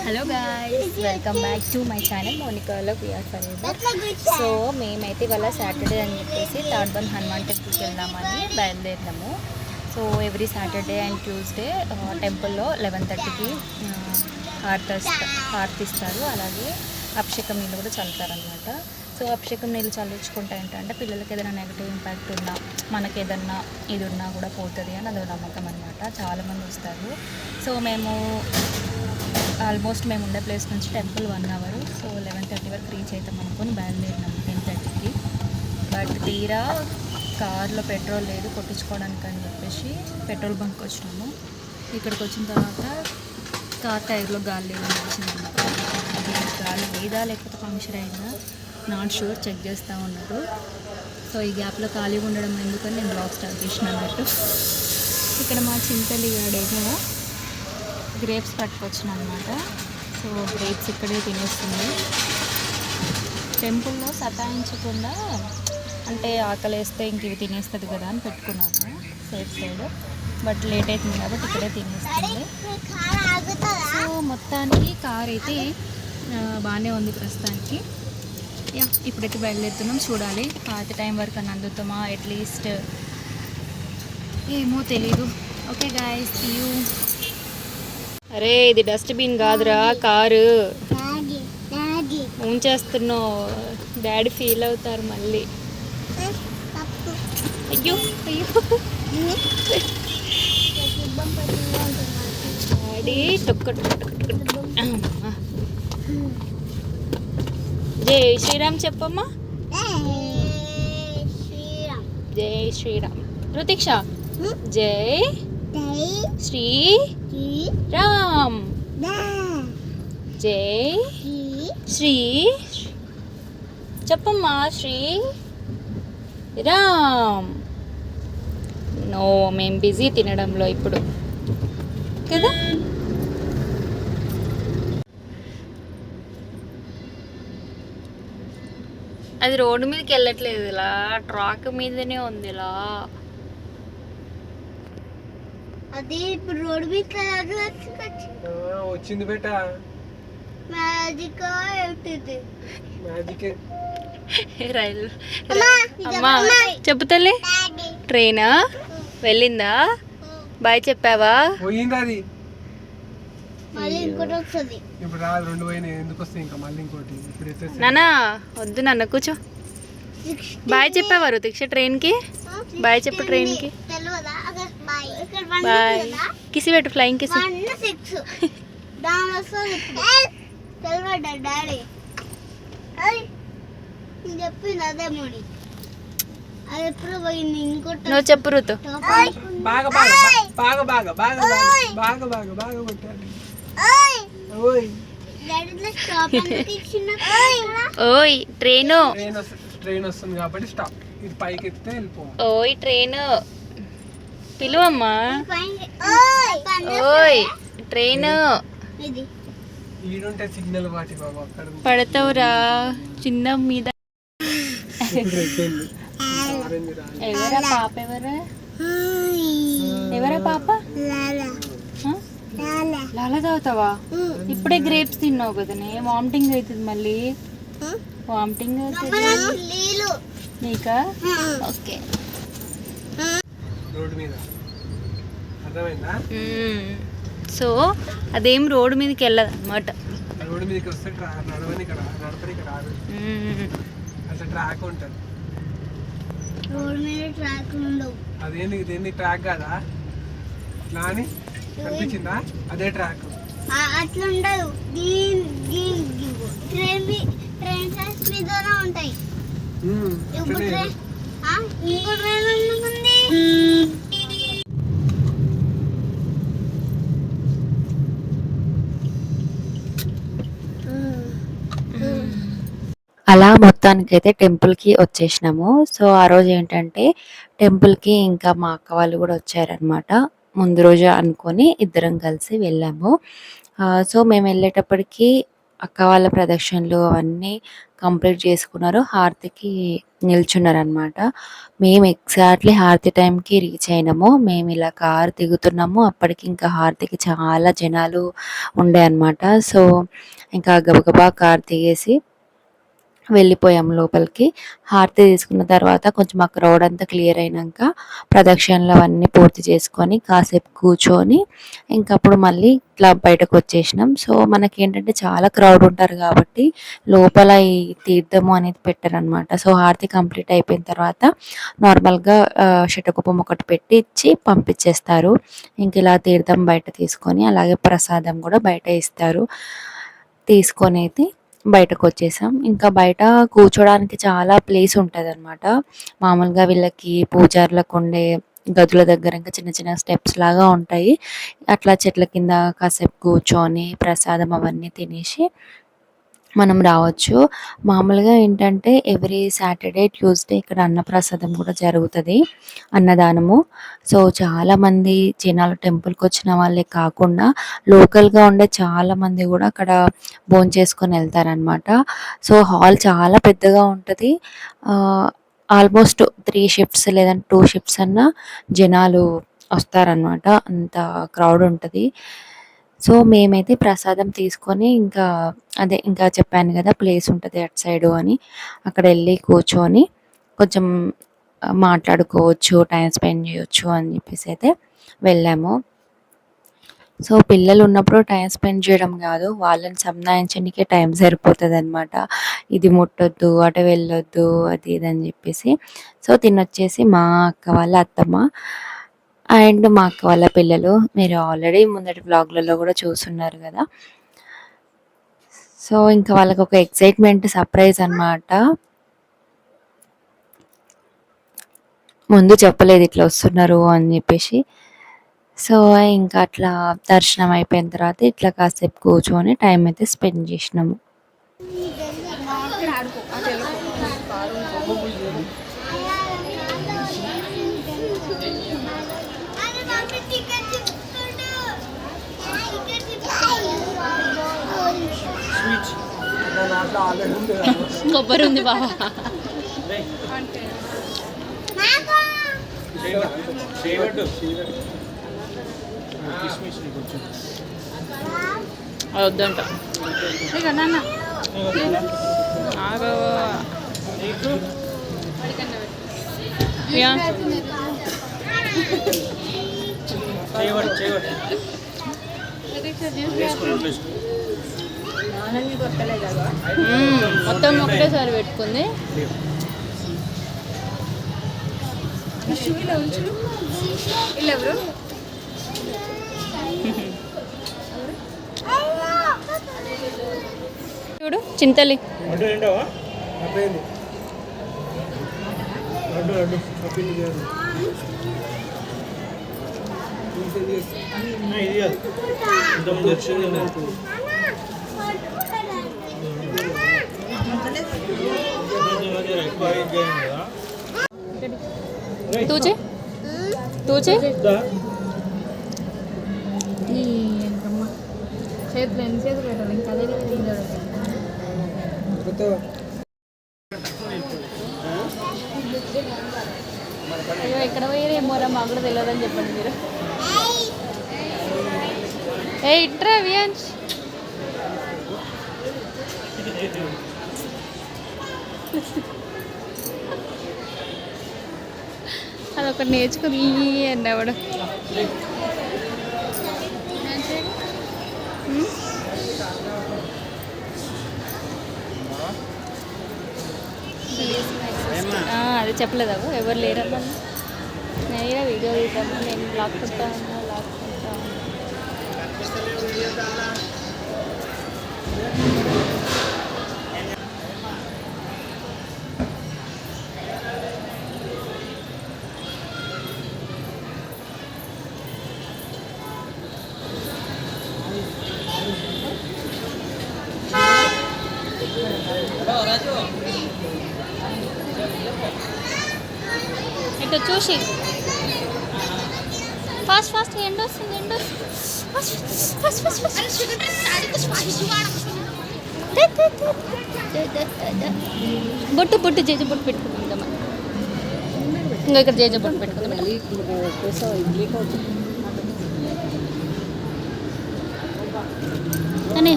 Hello guys, welcome back to my channel మోనికాలో we're four. So మేమైతే ఇవాళ Saturday అని చెప్పేసి తాడ్బంద్ హనుమాన్ టెంపుల్కి వెళ్దామని బయలుదేరినాము. So every Saturday and Tuesday టెంపుల్లో 11:30కి హారతిస్తారు. అలాగే అభిషేకం నీళ్ళు కూడా చల్లుతారనమాట. సో అభిషేకం నీళ్ళు చల్లించుకుంటే ఏంటంటే పిల్లలకి ఏదైనా నెగిటివ్ ఇంపాక్ట్ ఉన్నా, మనకి ఏదన్నా ఇది ఉన్నా కూడా పోతుంది అని అదొక నమ్మకం అనమాట. చాలామంది వస్తారు. సో ఆల్మోస్ట్ మేము ఉండే ప్లేస్ నుంచి టెంపుల్ 1 అవర్. సో 11:30 వరకు రీచ్ అవుతాం అనుకొని బయలుదేరినాము 10:30కి. బట్ తీరా కార్లో పెట్రోల్ లేదు కొట్టించుకోవడానికి అని చెప్పేసి పెట్రోల్ బంక్ వచ్చినాము. ఇక్కడికి వచ్చిన తర్వాత కార్ టైర్లో గాలి లేదు అనిపించిందన్నమాట. అది గాలి లేదా లేకపోతే పంక్చర్ అయిందా నాట్ షూర్, చెక్ చేస్తూ ఉన్నారు. సో ఈ గ్యాప్లో ఖాళీగా ఉండడం ఎందుకని నేను బ్లాగ్ స్టార్ట్ చేసిన అన్నట్టు. ఇక్కడ మా చింతలి గాడేమో గ్రేప్స్ పట్టుకొచ్చిన అనమాట. సో గ్రేప్స్ ఇక్కడే తినేస్తుంది. టెంపుల్లో సతాయించకుండా, అంటే ఆకలేస్తే ఇంక ఇవి తినేస్తుంది కదా అని పెట్టుకున్నాను సేఫ్ సైడ్. బట్ లేట్ అవుతుంది కాబట్టి ఇక్కడే తినేస్తుంది. సో మొత్తానికి కార్ అయితే బాగానే ఉంది ప్రస్తుతానికి. ఇప్పుడైతే బయలుదేరుతున్నాం. చూడాలి పాత టైం వరకు అని అందుతామా, అట్లీస్ట్ ఏమో తెలీదు. Okay guys, see you. అరే ఇది డస్ట్బిన్ కాదురా, కారు ఉంచేస్తున్నావు. డాడీ ఫీల్ అవుతారు మళ్ళీ. అయ్యో అయ్యో డాడీ టొక్క. జై శ్రీరామ్ చెప్పమ్మా. జై శ్రీరామ్. రుతిక్ష జై శ్రీ రామ్. జై శ్రీ చెప్పమ్మా. శ్రీ రామ్. నో, మేము బిజీ తినడంలో ఇప్పుడు కదా. అది రోడ్డు మీదకి వెళ్ళట్లేదు, ఇలా ట్రాక్ మీదనే ఉంది. ఇలా అది ఇప్పుడు రోడ్డు మీద వచ్చింది బేట. మ్యాజిక్ అవుతుంది. రైలు అమ్మా చెప్పుతలే. ట్రైనా వెళ్ళిందా? బాయ్ చెప్పావా? పోయింది అది. మళ్ళీ ఇంకోటి వస్తుంది. ఇప్పుడు రాదు, 2 పోయినాయి. ఎందుకు వస్తాయి ఇంకా మళ్ళీ ఇంకోటి? ఇప్పుడు నాన్న వద్దు నాన్న, కూర్చో. బాయ్ చెప్పావా రుతిక్ష ట్రైన్కి? బాయ్ చెప్పు ట్రైన్కి. బాయ్ కిసి పెట్టు, ఫ్లయింగ్ కిసి. చెప్పింది అదే మోడి. అది ఎప్పుడు పోయింది. ఇంకోటి నువ్వు చెప్పు రుతు. బాగా బాగా బాగా బాగా బాగా బాగా బాగా బాగా కొట్టాలి. ఓయ్ ట్రైను. ట్రైన్ వస్తుంది కాబట్టి స్టాప్. ఇది పైకి ఎత్తితే వెళ్ళిపోవాలి. ఓయ్ ట్రైను పిలువమ్మా. ఓయ్ ట్రైను. ఈడుంటే సిగ్నల్ వాటి బాబు అక్కడ పడతావురా చిన్న మీద. ఎవరా పాప? ఎవరా పాప? లాలా తాగుతావా? ఇప్పుడే గ్రేప్స్ తిన్నావు కదనే, వామిటింగ్ అవుతుంది మళ్ళీ. వామిటింగ్ అవుతుంది నీకా? ఓకే. రోడ్డు మీద అర్థమైందా? సో అదేం రోడ్డు మీదకి వెళ్ళదు అనమాట. రోడ్డు మీదకి వస్తే నడపనికి రాదు. అసలు ట్రాక్ ఉంటుంది. రోడ్ మీద ట్రాక్ ఉండవు. అదేంది ఇదేంది ట్రాక్ కాదా? ఇట్లా అని కనిపించిందా? అదే ట్రాక్. అట్లా ఉండదు. ట్రైన్ ట్రాక్స్ మీదనే ఉంటాయి. ఇంకో ట్రైన్ ఉంది. అలా మొత్తానికైతే టెంపుల్కి వచ్చేసినాము. సో ఆ రోజు ఏంటంటే టెంపుల్కి ఇంకా మా అక్క వాళ్ళు కూడా వచ్చారనమాట. ముందు రోజు అనుకొని ఇద్దరం కలిసి వెళ్ళాము. సో మేము వెళ్ళేటప్పటికి అక్క వాళ్ళ ప్రదక్షిణలు అవన్నీ కంప్లీట్ చేసుకున్నారు. హారతికి నిల్చున్నారనమాట. మేము ఎగ్జాక్ట్లీ హారతి టైంకి రీచ్ అయినాము. మేము ఇలా కారు దిగుతున్నాము, అప్పటికి ఇంకా హారతికి చాలా జనాలు ఉండే అనమాట. సో ఇంకా గబగబా కారు దిగేసి వెళ్ళిపోయాం లోపలికి. హారతి తీసుకున్న తర్వాత కొంచెం అక్కడ రోడ్ అంతా క్లియర్ అయినాక ప్రదక్షిణలు అవన్నీ పూర్తి చేసుకొని కాసేపు కూర్చొని ఇంకప్పుడు మళ్ళీ ఇట్లా బయటకు వచ్చేసినాం. సో మనకేంటంటే చాలా క్రౌడ్ ఉంటారు కాబట్టి లోపల ఈ తీర్థము అనేది పెట్టారనమాట. సో హారతి కంప్లీట్ అయిపోయిన తర్వాత నార్మల్గా శటకుపం ఒకటి పెట్టి ఇచ్చి పంపించేస్తారు. ఇంక ఇలా తీర్థం బయట తీసుకొని అలాగే ప్రసాదం కూడా బయట ఇస్తారు. తీసుకొని అయితే బయటకు వచ్చేసాం. ఇంకా బయట కూర్చోడానికి చాలా ప్లేస్ ఉంటుంది అనమాట. మామూలుగా వీళ్ళకి పూజారులకు ఉండే గదుల దగ్గర ఇంకా చిన్న చిన్న స్టెప్స్ లాగా ఉంటాయి. అట్లా చెట్ల కింద కాసేపు కూర్చొని ప్రసాదం అవన్నీ తినేసి మనం రావచ్చు. మామూలుగా ఏంటంటే ఎవ్రీ సాటర్డే ట్యూస్డే ఇక్కడ అన్నప్రసాదం కూడా జరుగుతుంది, అన్నదానము. సో చాలామంది జనాలు టెంపుల్కి వచ్చిన వాళ్ళే కాకుండా లోకల్గా ఉండే చాలామంది కూడా అక్కడ భోంచేసుకొని వెళ్తారనమాట. సో హాల్ చాలా పెద్దగా ఉంటుంది. ఆల్మోస్ట్ 3 షిఫ్ట్స్ లేదంటే 2 షిఫ్ట్స్ అన్న జనాలు వస్తారనమాట. అంత క్రౌడ్ ఉంటుంది. సో మేమైతే ప్రసాదం తీసుకొని ఇంకా చెప్పాను కదా ప్లేస్ ఉంటుంది అటు సైడు అని, అక్కడ వెళ్ళి కూర్చొని కొంచెం మాట్లాడుకోవచ్చు, టైం స్పెండ్ చేయొచ్చు అని చెప్పేసి అయితే వెళ్ళాము. సో పిల్లలు ఉన్నప్పుడు టైం స్పెండ్ చేయడం కాదు, వాళ్ళని సంధాయించడానికే టైం సరిపోతుంది అనమాట. ఇది ముట్టొద్దు, అటు వెళ్ళొద్దు, అది ఇది అని చెప్పేసి. సో తినొచ్చేసి మా అక్క వాళ్ళ అత్తమ్మ అండ్ మా అక్క వాళ్ళ పిల్లలు, మీరు ఆల్రెడీ ముందటి వ్లాగ్లలో కూడా చూస్తున్నారు కదా. సో ఇంకా వాళ్ళకి ఒక ఎక్సైట్మెంట్, సర్ప్రైజ్ అనమాట. ముందు చెప్పలేదు ఇట్లా వస్తున్నారు అని చెప్పేసి. సో ఇంకా అట్లా దర్శనం అయిపోయిన తర్వాత ఇట్లా కాసేపు కూర్చొని టైం అయితే స్పెండ్ చేసినాము. కొబ్బరి ఉంది బాబా. వద్దంట మొత్తం ఒకటేసారి పెట్టుకుంది. చూడు చింతలి తూచే తూచే చేతులు ఎన్ని చేతులు పెట్టాలి ఇంకా అదే అయ్యో ఎక్కడ పోయేదేమోరా మాకు కూడా తెలియదని చెప్పండి మీరు. ఏ ఇట్రా వియాన్స్ అదొకటి నేర్చుకుని అన్నవాడు. అది చెప్పలేదా ఎవరు లేరమ్మా, నేను వీడియో తీద్దాము, నేను లాక్కుంటాను లాక్కుంటాను. ఇటు చూసి ఫాస్ట్ ఫాస్ట్ ఎండ్ వస్తుంది, ఎండ్ వస్తుంది. బొట్టు బొట్టు జేజ బొట్టు పెట్టుకుందాం. ఇంకా ఇక్కడ జేజ బొట్టు పెట్టుకుందాం. అని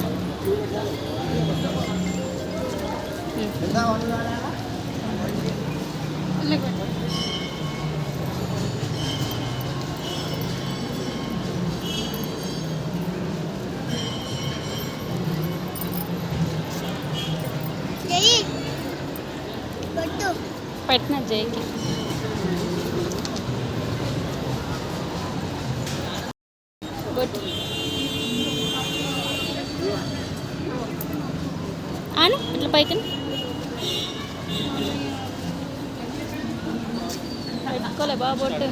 పెట్టిన జైకి బొట్టు అని ఇట్లా పైకి పెట్టుకోలే బాబు బొట్టు.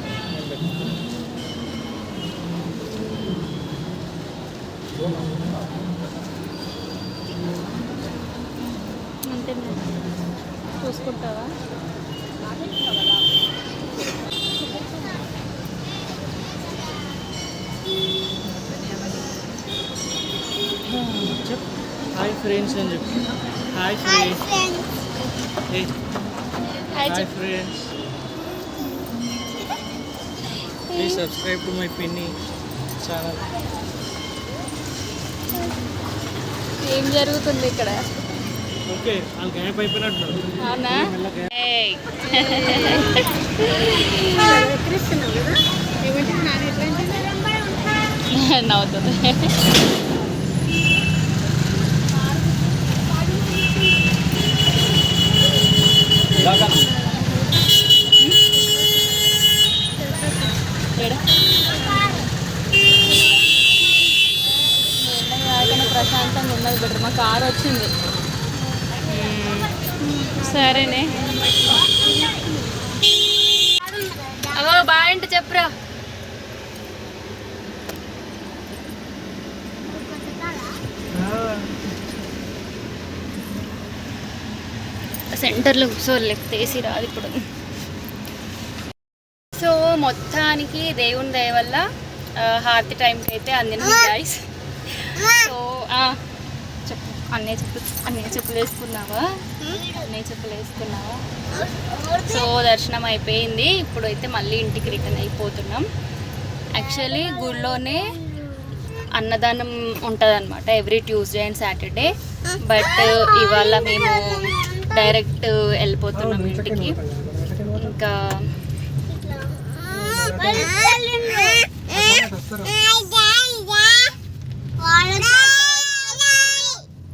అంతే చూసుకుంటావా? హాయ్ ఫ్రెండ్స్ అని చెప్పి. Hi friends. Hi friends. Please subscribe to my పిన్ని ఛానల్. ఏం జరుగుతుంది ఇక్కడ? ఓకే వాళ్ళు గ్యాప్ అయిపోయినట్టు. అవునా? నవ్వుతుంది. ప్రశాంతంగా ఉన్నది బెటర్. మా కారు వచ్చింది. సరేనే. అవో బాయ్ అంటే చెప్పురా. సెంటర్లో కూర్చోలే, ఏసీ రాదు ఇప్పుడు. సో మొత్తానికి దేవుని దయ వల్ల హారతి టైంకి అయితే అందిన గైస్. సో చెప్పు అన్నయ్య చెప్పులు వేసుకున్నావా? సో దర్శనం అయిపోయింది. ఇప్పుడైతే మళ్ళీ ఇంటికి రిటర్న్ అయిపోతున్నాం. యాక్చువల్లీ గుడిలోనే అన్నదానం ఉంటుంది అనమాట every Tuesday and Saturday. But ఇవాళ మేము డైరెక్ట్ వెళ్ళిపోతున్నాం ఇంటికి. ఇంకా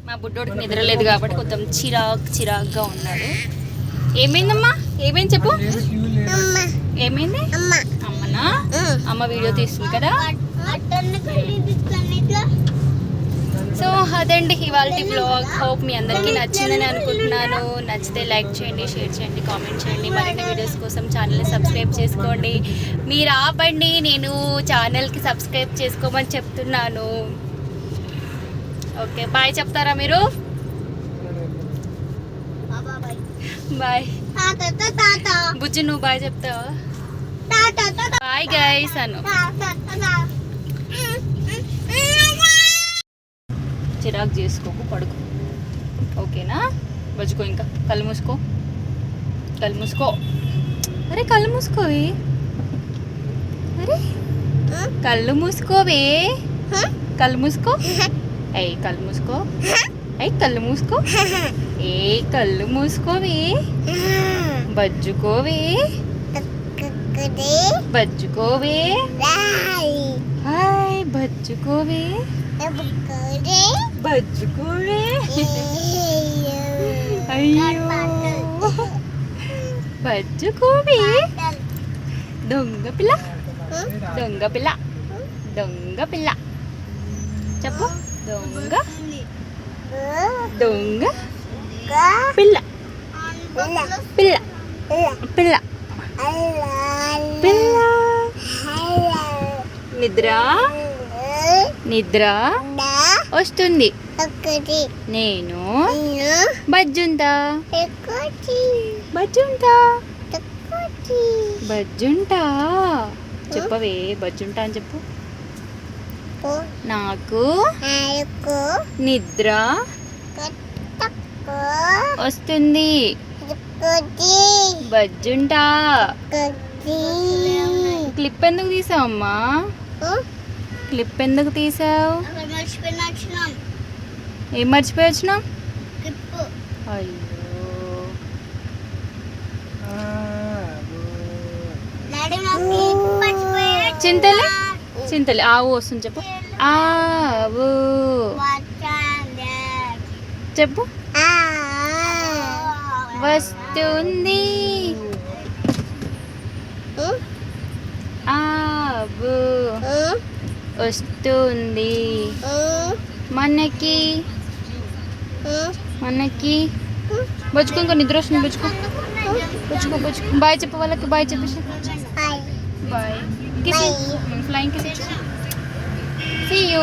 మా బుడ్డోడికి నిద్ర లేదు కాబట్టి కొంచెం చిరాగ్గా ఉన్నాడు. ఏమైందమ్మా? ఏమైంది చెప్పు. ఏమైంది? అమ్మనా? అమ్మ వీడియో తీస్తుంది కదా. సో అదండి ఇవాళ బ్లాగ్. హోప్ మీ అందరికీ నచ్చిందని అనుకుంటున్నాను. నచ్చితే లైక్ చేయండి, షేర్ చేయండి, కామెంట్ చేయండి. మరిన్ని వీడియోస్ కోసం ఛానల్ని సబ్స్క్రైబ్ చేసుకోండి. మీరు ఆపండి, నేను ఛానల్కి సబ్స్క్రైబ్ చేసుకోమని చెప్తున్నాను. ఓకే బాయ్ చెప్తారా మీరు? బాయ్. బుజ్జి నువ్వు బాయ్ చెప్తావా? బాయ్ గైస్ అను. చిరాకు చేసుకోకు, పడుకో. ఓకేనా? బజ్జుకో. ఇంకా కళ్ళు మూసుకో. అరే కళ్ళు మూసుకోవే. అరే కళ్ళు మూసుకోవే. కళ్ళు మూసుకో. కళ్ళు మూసుకో. కళ్ళు మూసుకో. కళ్ళు మూసుకోవే. బజ్జుకోవే. హాయ్ బజ్జుకోవే. అయ్యో బజ్జుకోవే. దొంగ పిల్ల చెప్పు. దొంగ పిల్ల. నిద్ర వస్తుంది. నేను బజ్జుంటా. చెప్పవే బజ్జుంటా అని చెప్పు. నాకు నిద్ర వస్తుంది. బజ్జుంటా. క్లిప్ ఎందుకు తీసావమ్మా? క్లిప్ ఎందుకు తీసావు? ఏం మర్చిపోయి వచ్చినావు? అయ్యో చింతలే చింతలే ఆవు వస్తుంది చెప్పు. ఆవు చెప్పు. వస్తుంది. ఆవు వస్తుంది. మనకి మనకి బుచ్చుకో. ఇంకా నిద్ర వస్తుంది. బుచ్చుకో బుచ్చుకో బుచ్చుకో. బాయ్ చెప్పు వాళ్ళకి. బాయ్ చెప్పేసి bye. Kiss. Flying kiss. See you.